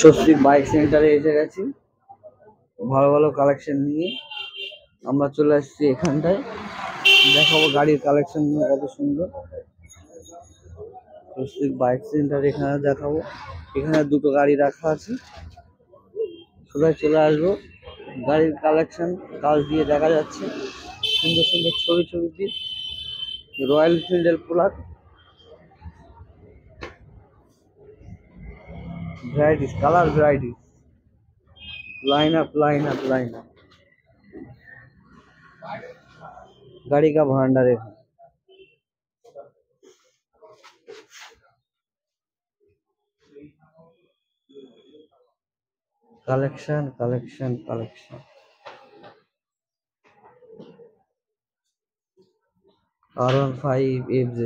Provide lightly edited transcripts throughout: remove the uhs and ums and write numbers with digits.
Swastik bike সেন্টারে এসে গেছি, ভালো ভালো কালেকশন নিয়ে আমরা চলে আসছি এখানটায়। দেখাবো গাড়ির কালেকশন নিয়ে কত সুন্দর। স্বস্তিক বাইক সেন্টার এখানে দেখাবো। এখানে দুটো গাড়ি রাখা আছে, সবাই চলে আসবো। গাড়ির কালেকশন কাজ দিয়ে দেখা যাচ্ছে, সুন্দর সুন্দর ছবি ছবি দিয়ে। রয়্যাল এনফিল্ডের plug varieties, colour varieties, line up line up line up गाड़ी का भंडार है। Collection collection collection R15 FZ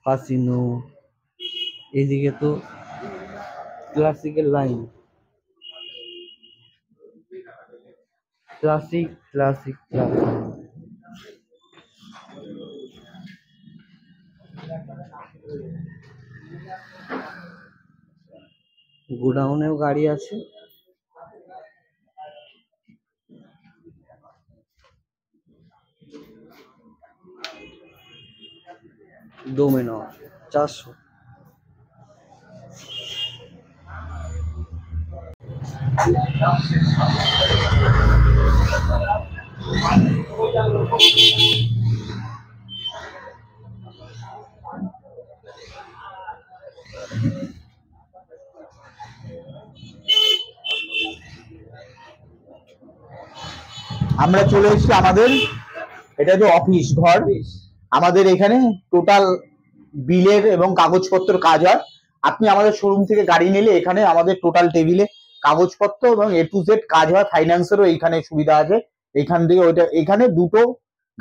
Fascino, এদিকে তো ক্লাসিকের লাইন, ক্লাসিক ক্লাসিক ক্লাসিক। গোডাউনেও গাড়ি আছে। ডোমিনো 400। আমরা চলে এসেছি আমাদের, এটা তো অফিস ঘর। আমাদের এখানে টোটাল বিলের এবং কাগজপত্র কাজ হয়। আপনি আমাদের শোরুম থেকে গাড়ি নিলে এখানে আমাদের টোটাল টেবিলে কাগজপত্র এবং A to Z কাজ হয়। ফাইন্যান্সেরও এইখানে সুবিধা আছে। এখান থেকে ওইটা, এখানে দুটো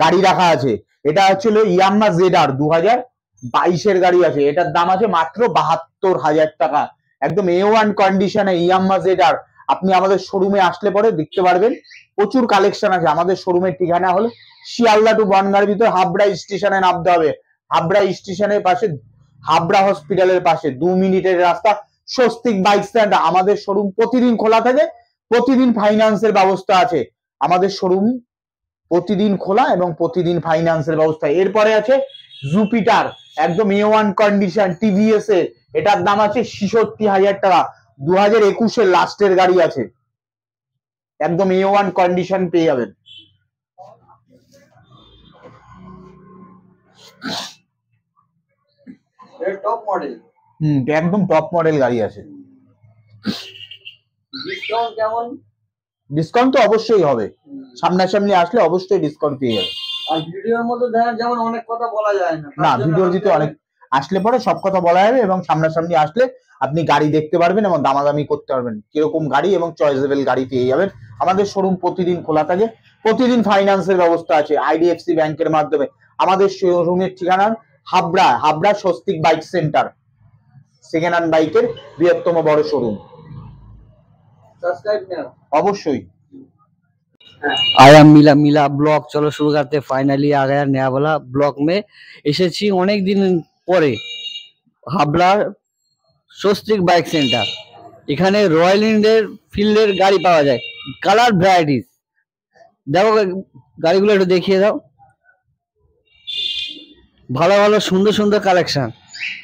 গাড়ি রাখা আছে। এটা হচ্ছে ইয়ামাহা ZR 2022-এর গাড়ি আছে। এটার দাম আছে মাত্র 72,000 টাকা। একদম A1 কন্ডিশনে ইয়ামাহা ZR। আপনি আমাদের শোরুমে আসলে পরে দেখতে পারবেন, প্রচুর কালেকশন আছে। আমাদের শোরুমের ঠিকানা হলো শিয়ালদা টু বনগাঁর ভিতর হাবড়া স্টেশনে নামতে হবে। হাবড়া স্টেশনের পাশে, হাবড়া হসপিটালের পাশে 2 মিনিটের রাস্তা, স্বস্তিক বাইক স্ট্যান্ড। আমাদের শোরুম প্রতিদিন খোলা থাকে, প্রতিদিন ফাইন্যান্সের ব্যবস্থা আছে। আমাদের শোরুম প্রতিদিন খোলা এবং প্রতিদিন ফাইন্যান্সের ব্যবস্থা। এরপরে আছে জুপিটার, একদম A1 কন্ডিশন টিভিএস এর। এটার দাম আছে 66,000 টাকা। 2021-এর লাস্টের গাড়ি আছে, একদম A1 কন্ডিশন পেয়ে যাবেন। টপ মডেল, একদম টপ মডেল গাড়ি আছে। ডিসকাউন্ট কেমন? ডিসকাউন্ট তো অবশ্যই হবে, সামনাসামনি আসলে অবশ্যই ডিসকাউন্ট পেয়ে যাবে। আর ভিডিওর মধ্যে দেখেন যেমন অনেক কথা বলা যায় না, না, ভিডিওর ভিতরে অনেক আসলে পরে সব কথা বলা যাবে এবং সামনাসামনি আসলে আপনি গাড়ি দেখতে পারবেন এবং দামাদামি করতে পারবেন। কিরকম গাড়ি এবং চয়েসেবল গাড়ি পেয়ে যাবেন। আমাদের শোরুম প্রতিদিন খোলা থাকে, প্রতিদিন ফাইন্যান্সের ব্যবস্থা আছে IDFC ব্যাংকের মাধ্যমে। আমাদের শোরুমের ঠিকানা Habra, Habra Swastik bike centre, second hand বাইকের বৃহত্তম বড় শোরুম। सब्सक्राइब करो অবশ্যই। आया मिला मिला ब्लॉग। चलो शुरू करते। फाइनली आ गया नया वाला ब्लॉग में। এসেছি অনেক দিন পরে হাবড়ার স্বস্তিক বাইক সেন্টার। এখানে রয়্যাল এনফিল্ডের গাড়ি পাওয়া যায়, কালার ভ্যারাইটিস। দেখো গাড়িগুলো একটু দেখিয়ে দাও, ভালো ভালো সুন্দর সুন্দর কালেকশন।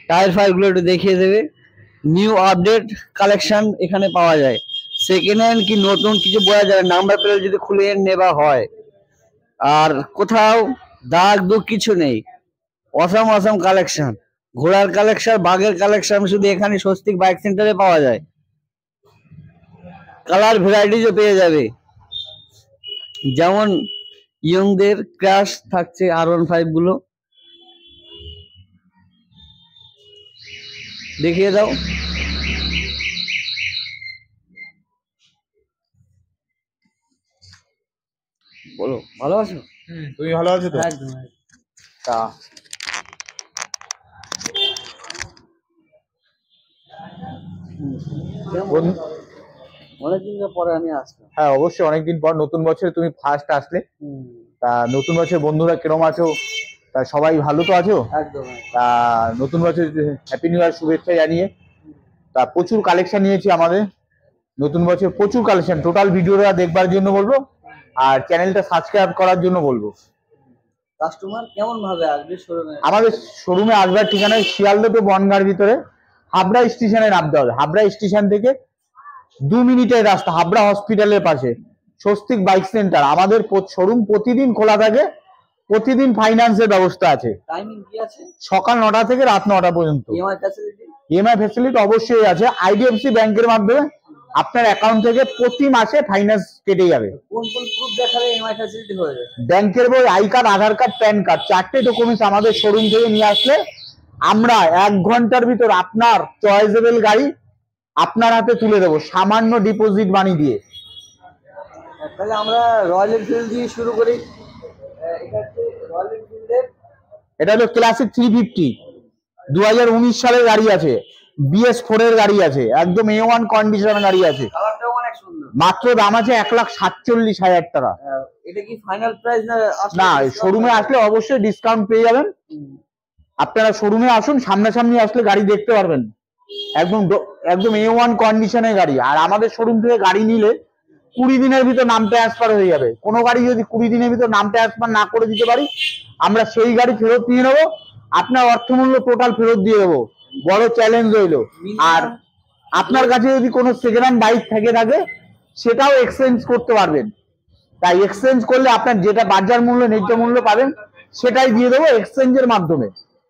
টায়ার ফায়ার গুলো একটু দেখিয়ে দেবে। নিউ আপডেট কালেকশন এখানে পাওয়া যায়। সেকেন্ড হ্যান্ড কি নতুন কিছু বোঝা যায়, নাম্বার প্লেট যদি খুলে নেওয়া হয়। আর কোথাও দাগ দুগ কিছু নেই। অসাম অসাম কালেকশন, ঘোড়ার কালেকশন, বাঘের কালেকশন শুধু এখানে স্বস্তিক বাইক সেন্টারে পাওয়া যায়। কালার ভ্যারাইটিসও পেয়ে যাবে, যেমন ইয়ংদের ক্রাশ থাকছে R15 গুলো। দেখিয়ে দাও। বলো, ভালো আছো? তুমি ভালো আছো তো? একদম। তা অনেকদিন পরে আমি আসলাম। হ্যাঁ, অবশ্যই অনেকদিন পর, নতুন বছরে তুমি ফার্স্ট আসলে। তা নতুন বছর বন্ধুরা কিরম আছো? তা সবাই ভালো তো আছো? একদম। তা নতুন বছর হ্যাপি নিউ ইয়ার শুভেচ্ছা জানিয়ে। তা প্রচুর কালেকশন নিয়েছি আমাদের নতুন বছর, প্রচুর কালেকশন। টোটাল ভিডিওটা দেখবার জন্য বলবো, আর চ্যানেলটা সাবস্ক্রাইব করার জন্য বলবো। কাস্টমার কেমন ভাবে আসবে শোরুমে? আমাদের শোরুমে আসবার ঠিকানা শিয়ালদা টু বনগাঁর ভিতরে হাবড়া স্টেশনে নামতে হবে। হাবড়া স্টেশন থেকে 2 মিনিটের রাস্তা, হাবড়া হসপিটালের পাশে স্বস্তিক বাইক সেন্টার। আমাদের শোরুম প্রতিদিন খোলা থাকে, প্রতিদিন ফাইন্যান্সের ব্যবস্থা আছে। টাইমিং কি আছে? সকাল 9টা থেকে রাত 9টা পর্যন্ত। EMI facility? ইএমআই ফ্যাসিলিটি অবশ্যই আছে। আইডিএফসি ব্যাংকের মাধ্যমে আপনার অ্যাকাউন্ট থেকে প্রতি মাসে ফাইন্যান্স কেটে যাবে। কোন কোন প্রুফ দেখালে ইএমআই ফ্যাসিলিটি হয়ে যাবে? ব্যাংকের বই, I card, Aadhaar card, PAN card, 4টে ডকুমেন্টস আমাদের শোরুম থেকে নিয়ে আসলে আমরা 1 ঘন্টার ভিতর আপনার চয়েসেবল গাড়ি আপনার হাতে তুলে দেবো সামান্য ডিপোজিট মানি দিয়ে। তাহলে আমরা রয়্যাল এনফিল্ড দিয়ে শুরু করি। এটা হচ্ছে রয়্যাল এনফিল্ডের, এটা হলো ক্লাসিক 350, 2019 সালের গাড়ি আছে, BS4 এর গাড়ি আছে, একদম A1 কন্ডিশন গাড়ি আছে। কালারটাও অনেক সুন্দর। মাত্র দাম আছে 1,47,000 টাকা। এটা কি ফাইনাল প্রাইস না? না, শোরুমে আসলে অবশ্যই ডিসকাউন্ট পেয়ে যাবেন। আপনারা শোরুমে আসুন, সামনাসামনি আসলে গাড়ি দেখতে পারবেন। একদম A1 কন্ডিশনের গাড়ি। আর আমাদের শোরুম থেকে গাড়ি নিলে 20 দিনের ভিতর নাম ট্রান্সফার হয়ে যাবে। কোনো গাড়ি যদি 20 দিনের ভিতর নাম ট্রান্সফার না করে দিতে পারি, আমরা সেই গাড়ি ফেরত নিয়ে নেবো, আপনার অর্থমূল্য টোটাল ফেরত দিয়ে দেবো। বড় চ্যালেঞ্জ হইলো। আর আপনার কাছে যদি কোনো সেকেন্ড হ্যান্ড বাইক থেকে থাকে, সেটাও এক্সচেঞ্জ করতে পারবেন। তাই এক্সচেঞ্জ করলে আপনার যেটা বাজার মূল্য, ন্যায্য মূল্য পাবেন, সেটাই দিয়ে দেবো এক্সচেঞ্জের মাধ্যমে।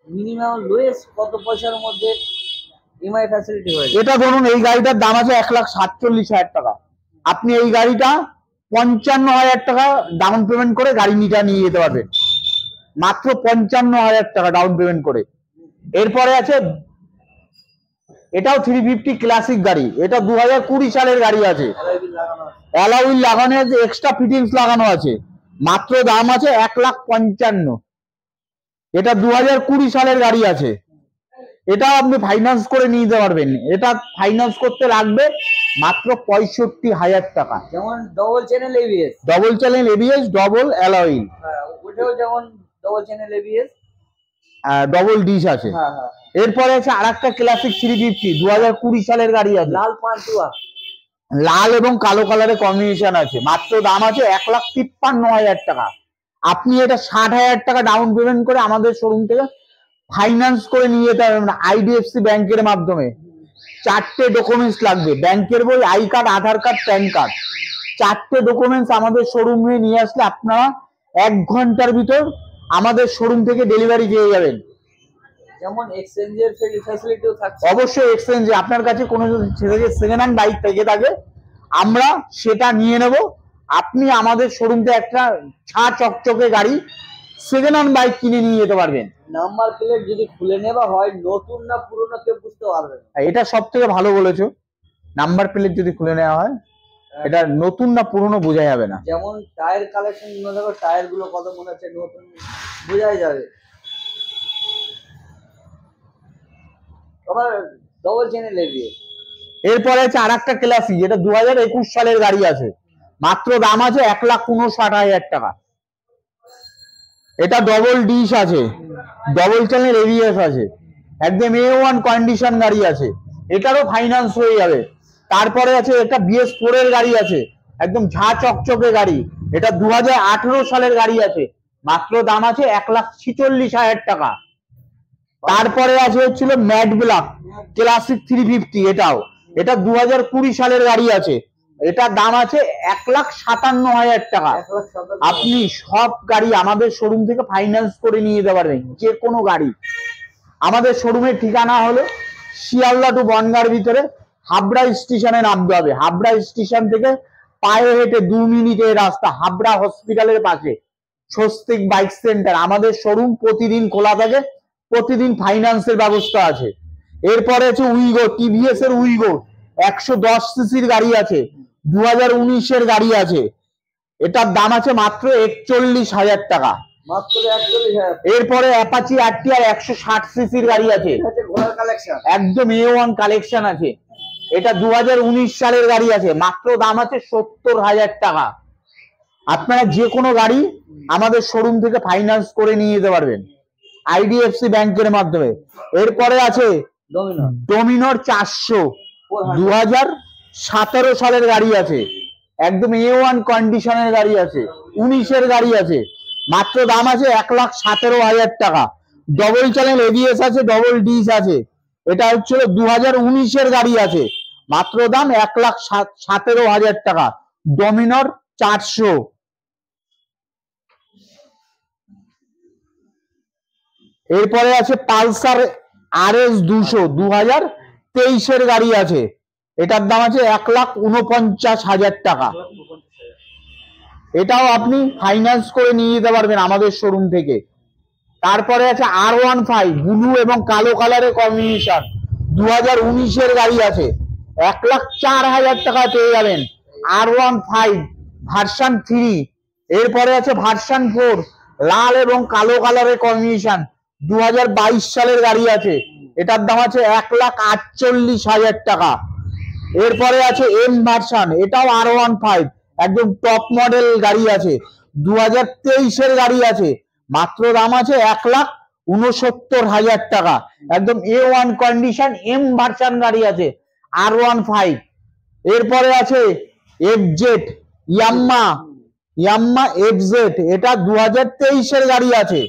মিনিমাম লোয়েস্ট কত পয়সার মধ্যে ইএমআই ফ্যাসিলিটি হয়ে যাবে? এটা ধরুন, এই গাড়িটার দাম আছে 1,47,000 টাকা। আপনি এই গাড়িটা 55,000 টাকা ডাউন পেমেন্ট করে গাড়ি নিয়ে যেতে পারবেন, মাত্র 55,000 টাকা ডাউন পেমেন্ট করে। এরপরে আছে, এটাও 350 ক্লাসিক গাড়ি। এটা 2020 সালের গাড়ি আছে, অ্যালয় হুইল লাগানো আছে, এক্সট্রা ফিটিংস লাগানো আছে। মাত্র দাম আছে 1,55,000। এটা 2020 সালের গাড়ি আছে। এটা আপনি ফাইন্যান্স করে নিয়ে যেতে পারবেন। এটা ফাইন্যান্স করতে লাগবে মাত্র 65,000 টাকা। যেমন double channel ABS, double channel ABS, double alloy wheel, ওটাও যেমন double channel ABS, double dish আছে। হ্যাঁ হ্যাঁ। এরপরে আছে আরেকটা ক্লাসিক 350, 2020 সালের গাড়ি আছে, লাল পান্তুয়া, লাল এবং কালো কালারের কম্বিনেশন আছে। মাত্র দাম আছে 1,53,000 টাকা। আপনি এটা 60,000 টাকা ডাউন পেমেন্ট করে আমাদের শোরুম থেকে ফাইন্যান্স করে নিয়ে যেতে পারবেন আইডিএফসি ব্যাংকের মাধ্যমে। 4টে ডকুমেন্টস লাগবে, ব্যাংকের বই, I card, Aadhaar card, PAN card. 4টে ডকুমেন্টস আমাদের শোরুমে নিয়ে আসলে আপনারা 1 ঘন্টার ভিতর আমাদের শোরুম থেকে ডেলিভারি পেয়ে যাবেন। যেমন এক্সচেঞ্জের ফ্যাসিলিটিও থাকছে। অবশ্যই এক্সচেঞ্জে আপনার কাছে কোনো সেকেন্ড হ্যান্ড বাইক থেকে থাকে, আমরা সেটা নিয়ে নেব। আপনি আমাদের শোরুম থেকে একটা চকচকে গাড়ি, সেকেন্ড হ্যান্ড বাইক কিনে নিয়ে যেতে পারবেন। নাম্বার প্লেট যদি খুলে নেওয়া হয়, নতুন না পুরনো কেউ বুঝতে পারবে না। এটা সব থেকে ভালো বলেছো, নাম্বার প্লেট যদি খুলে নেওয়া হয়, এটা নতুন না পুরনো বোঝা যাবে না। যেমন টায়ার কালেকশন গুলো দেখো, টায়ার গুলো কত মনে হচ্ছে নতুন, বোঝাই যাবে। আবার ডবল চ্যানেল এবিএস। এরপরে আছে আরেকটা ক্লাসিক, যেটা 2021 সালের গাড়ি আছে। মাত্র দাম আছে 1,59,000 টাকা। এটা ডবল ডিশ আছে, ডবল চ্যানেল এবিএস আছে, একদম A1 কন্ডিশন গাড়ি আছে। এটারও ফাইন্যান্স হয়ে যাবে। তারপরে আছে একটা BS4 এর গাড়ি আছে, একদম চকচকে গাড়ি। এটা 2018 সালের গাড়ি আছে। মাত্র দাম আছে 1,46,000 টাকা। তারপরে আছে হচ্ছিল ম্যাট ব্ল্যাক ক্লাসিক 350, এটা 2020 সালের গাড়ি আছে। এটার দাম আছে 1,57,000 টাকা। আপনি সব গাড়ি আমাদের শোরুম থেকে ফাইন্যান্স করে নিয়ে যেতে পারবেন, যে কোনো গাড়ি। আমাদের শোরুমের ঠিকানা হলো শিয়ালদা টু বনগাঁর ভিতরে হাবড়া স্টেশনে নামতে হবে। হাবড়া স্টেশন থেকে পায়ে হেঁটে 2 মিনিটের রাস্তা, হাবড়া হসপিটালের পাশে স্বস্তিক বাইক সেন্টার। আমাদের শোরুম প্রতিদিন খোলা থাকে, প্রতিদিন ফাইন্যান্সের ব্যবস্থা আছে। এরপরে আছে উইগো, টিভিএস এর উইগো 110 সিসির গাড়ি আছে, 2019 এর গাড়ি আছে। এটার দাম আছে মাত্র 41,000 টাকা। মাত্র 41,000। এরপরে অ্যাপাচি আরটিআর 160 সিসির গাড়ি আছে, ঘোড়ার কালেকশন, একদম A1 কালেকশন আছে। এটা 2019 সালের গাড়ি আছে। মাত্র দাম আছে 70,000 টাকা। আপনারা যে কোনো গাড়ি আমাদের শোরুম থেকে ফাইন্যান্স করে নিয়ে যেতে পারবেন আইডিএফসি ব্যাংকের মাধ্যমে। এরপরে আছে ডোমিনোর 400 2017 সালের গাড়ি আছে, একদম A1 কন্ডিশনের গাড়ি আছে, 19-এর গাড়ি আছে, মাত্র দাম আছে 1,17,000 টাকা। ডবল চ্যানেল ABS আছে, ডবল ডিস আছে, এটা হচ্ছিল 2019-এর গাড়ি আছে, মাত্র দাম 1,17,000 টাকা, ডোমিনোর 400। এরপরে আছে পালসার RS 200 2023-এর গাড়ি আছে, এটার দাম আছে 1,49,000 টাকা। এটাও আপনি ফাইন্যান্স করে নিয়ে যেতে পারবেন আমাদের শোরুম থেকে। তারপরে আছে R15 ব্লু এবং কালো কালারের কম্বিনেশন, 2019-এর গাড়ি আছে, 1,04,000 টাকা পেয়ে যাবেন R15 ভার্সন 3। এরপরে আছে ভার্সন 4 লাল এবং কালো কালারের কম্বিনেশন, 2022 সালের গাড়ি আছে, এটার দাম আছে 1,48,000 টাকা। এরপরে আছে M ভার্সন, এটাও R15 একদম টপ মডেল গাড়ি আছে, 2023-এর গাড়ি আছে, মাত্র দাম আছে 1,69,000 টাকা, একদম A1 কন্ডিশন M ভার্সন গাড়ি আছে R15। এরপরে আছে FZ ইয়াম্মা FZ, এটা 2023-এর গাড়ি আছে,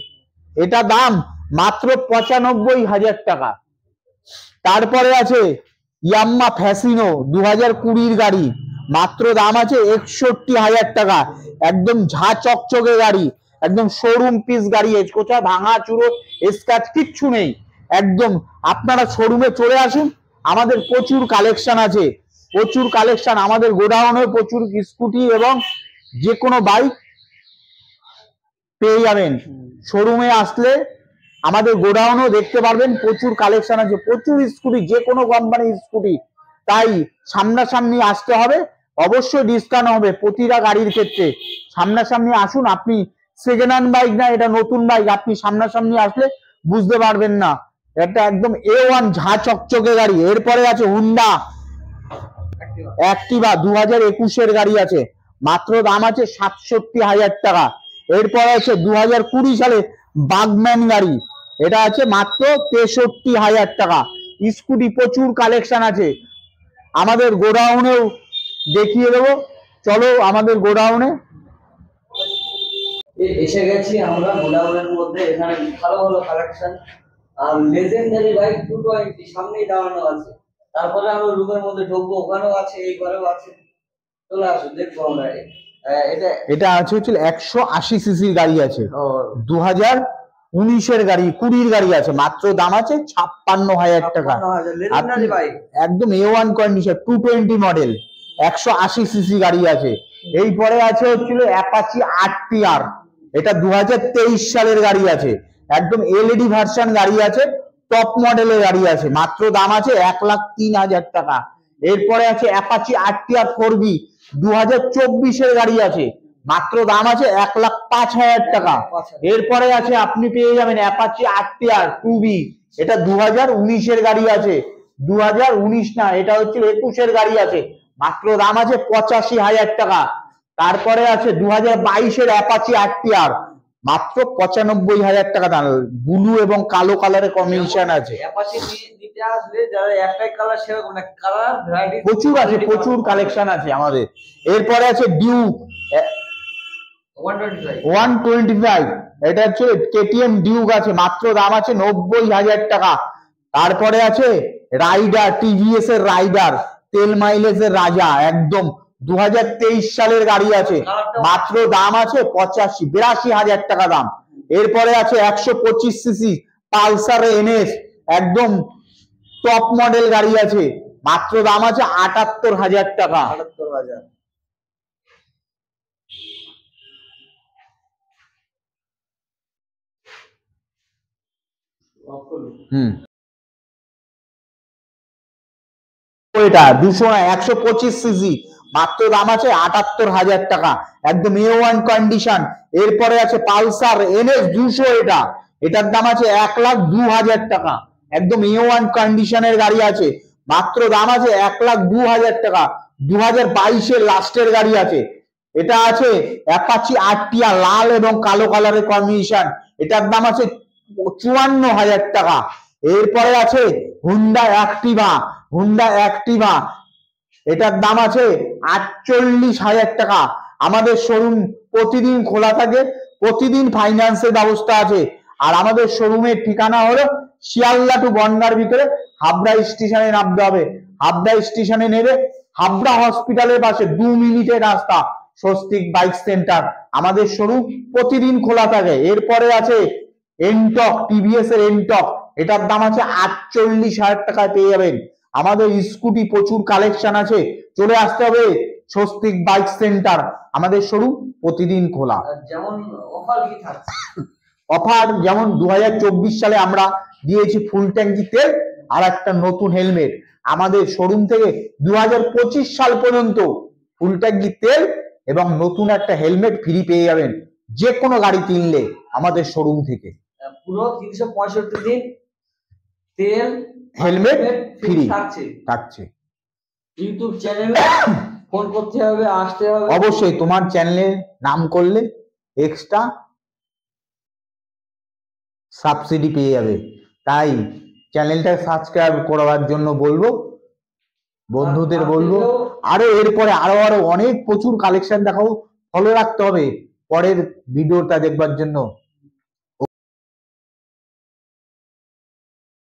এটা দাম মাত্র 95,000 টাকা। তারপরে আছে ইয়াম্মা ফ্যাসিনো 2020-এর গাড়ি, মাত্র দাম আছে 61,000 টাকা, একদম ঝা চকচকে গাড়ি, একদম শোরুম পিস গাড়ি, কোথাও ভাঙা চুরো স্ক্র্যাচ কিচ্ছু নেই। একদম আপনারা শোরুমে চলে আসুন, আমাদের প্রচুর কালেকশন আছে, প্রচুর কালেকশন, আমাদের গোডাউনে প্রচুর স্কুটি এবং যে কোনো বাইক পেয়ে যাবেন। শোরুমে আসলে আমাদের গোডাউনও দেখতে পারবেন, প্রচুর কালেকশন আছে, প্রচুর স্কুটি, যে কোনো কোম্পানির স্কুটি, তাই সামনাসামনি আসতে হবে, অবশ্যই ডিসকাউন্ট হবে প্রতিটা গাড়ির ক্ষেত্রে। সামনাসামনি আসুন, আপনি সেকেন্ড হ্যান্ড বাইক না, এটা নতুন বাইক, আপনি সামনাসামনি আসলে বুঝতে পারবেন না, এটা একদম A1 ঝা চকচকে গাড়ি। এরপরে আছে হুন্ডা অ্যাক্টিভা 2021-এর গাড়ি আছে, মাত্র দাম আছে 67,000 টাকা। এরপরে আছে 2020 সালে বাগম্যান গাড়ি, এটা আছে মাত্র 63,000 টাকা। স্কুটি প্রচুর কালেকশন আছে, আমাদের গোডাউনেও দেখিয়ে দেবো, চলো আমাদের গোডাউনে। এসে গেছি আমরা গোডাউনের মধ্যে, এখানে ভালো ভালো কালেকশন আর লেজেন্ডারি বাইক 220 সামনেই দাঁড়ানো আছে। তারপরে আমরা রুমের মধ্যে ঢুকবো, ওখানেও আছে, এই ঘরেও আছে, চলে আসুন দেখবো আমরা। এটা আছে হচ্ছে 180 সিসির গাড়ি আছে, 2019-এর গাড়ি, 20-এর গাড়ি আছে, মাত্র দাম আছে 56,000 টাকা, একদম A1 কন্ডিশন 220 মডেল, 180 সিসি গাড়ি আছে। এরপরে আছে হচ্ছিল অ্যাপাচি RTR, এটা 2023 সালের গাড়ি আছে, একদম LED ভার্সন গাড়ি আছে, টপ মডেলের গাড়ি আছে, মাত্র দাম আছে 1,03,000 টাকা। এরপরে আছে অ্যাপাচি RTR 4B 2024-এর গাড়ি আছে, মাত্র দাম আছে 1,05,000 টাকা। এরপরে আছে আপনি পেয়ে যাবেন অ্যাপাচি RTR 2B, এটা 2019-এর গাড়ি আছে, 2019 না, এটা হচ্ছে 21-এর গাড়ি আছে, মাত্র দাম আছে 85,000 টাকা। তারপরে আছে 2022-এর অ্যাপাচি RTR, মাত্র 95,000 টাকা দাম, ব্লু এবং কালো কালারের কম্বিনেশন আছে। প্রচুর আছে, প্রচুর কালেকশন আছে আমাদের। এরপরে আছে ডিউক 125, এটা হচ্ছে KTM ডিউক আছে, মাত্র দাম আছে 90,000 টাকা। তারপরে আছে রাইডার, TVS এর রাইডার, তেল মাইলেজের রাজা, একদম 2023 সালের গাড়ি আছে, মাত্র দাম আছে 82,000 টাকা দাম। এরপরে আছে 125 সিসি পালসার NS, একদম টপ মডেল গাড়ি আছে, মাত্র দাম আছে 78,000 টাকা। 78,000। এটা 125 সিসি, মাত্র দাম আছে 78,000 টাকা, একদম A1 কন্ডিশন। এরপরে আছে পালসার NS 200, এটার দাম আছে 1,02,000 টাকা, একদম A1 কন্ডিশনের গাড়ি আছে, মাত্র দাম আছে 1,02,000 টাকা। 2022-এর লাস্টের গাড়ি আছে, এটা আছে অ্যাপাচি RTR লাল এবং কালো কালারের কম্বিনেশন, এটার দাম আছে 54,000 টাকা। এরপরে আছে হুন্ডা অ্যাক্টিভা। হুন্ডা অ্যাক্টিভা এটার দাম আছে 48,000 টাকা। আমাদের শোরুম প্রতিদিন খোলা থাকে, প্রতিদিন ফাইন্যান্সের ব্যবস্থা আছে। আর আমাদের শোরুমের ঠিকানা হলো শিয়ালদা টু বনগাঁর ভিতরে হাবড়া স্টেশনে নামতে হবে। হাবড়া স্টেশনে নেবে, হাবড়া হসপিটালের পাশে 2 মিনিটের রাস্তা, স্বস্তিক বাইক সেন্টার। আমাদের শোরুম প্রতিদিন খোলা থাকে। এরপরে আছে এনটক, টিভিএস এর এনটক, এটার দাম আছে 48,000 টাকায় পেয়ে যাবেন। আমাদের স্কুটি প্রচুর কালেকশন আছে, চলে আসতে হবে স্বস্তিক বাইক সেন্টার। আমাদের শোরুম প্রতিদিন খোলা। যেমন অফার কি থাকছে? অফার যেমন 2024 সালে আমরা দিয়েছি ফুল ট্যাঙ্কি তেল আর একটা নতুন হেলমেট। আমাদের শোরুম থেকে 2025 সাল পর্যন্ত ফুল ট্যাঙ্কি তেল এবং নতুন একটা হেলমেট ফ্রি পেয়ে যাবেন যে কোনো গাড়ি কিনলে আমাদের শোরুম থেকে। পুরো 365 দিন তেল হেলমেট ফ্রি থাকছে। থাকছে। ইউটিউব চ্যানেলে ফোন করতে হবে, আসতে হবে। অবশ্যই তোমার চ্যানেলে নাম করলে এক্সট্রা সাবসিডি পেয়ে যাবে। তাই চ্যানেলটা সাবস্ক্রাইব করার জন্য বলবো, বন্ধুদের বলবো। আরো এরপরে আরো অনেক প্রচুর কালেকশন দেখাবো, ফলো রাখতে হবে পরের ভিডিওটা দেখবার জন্য।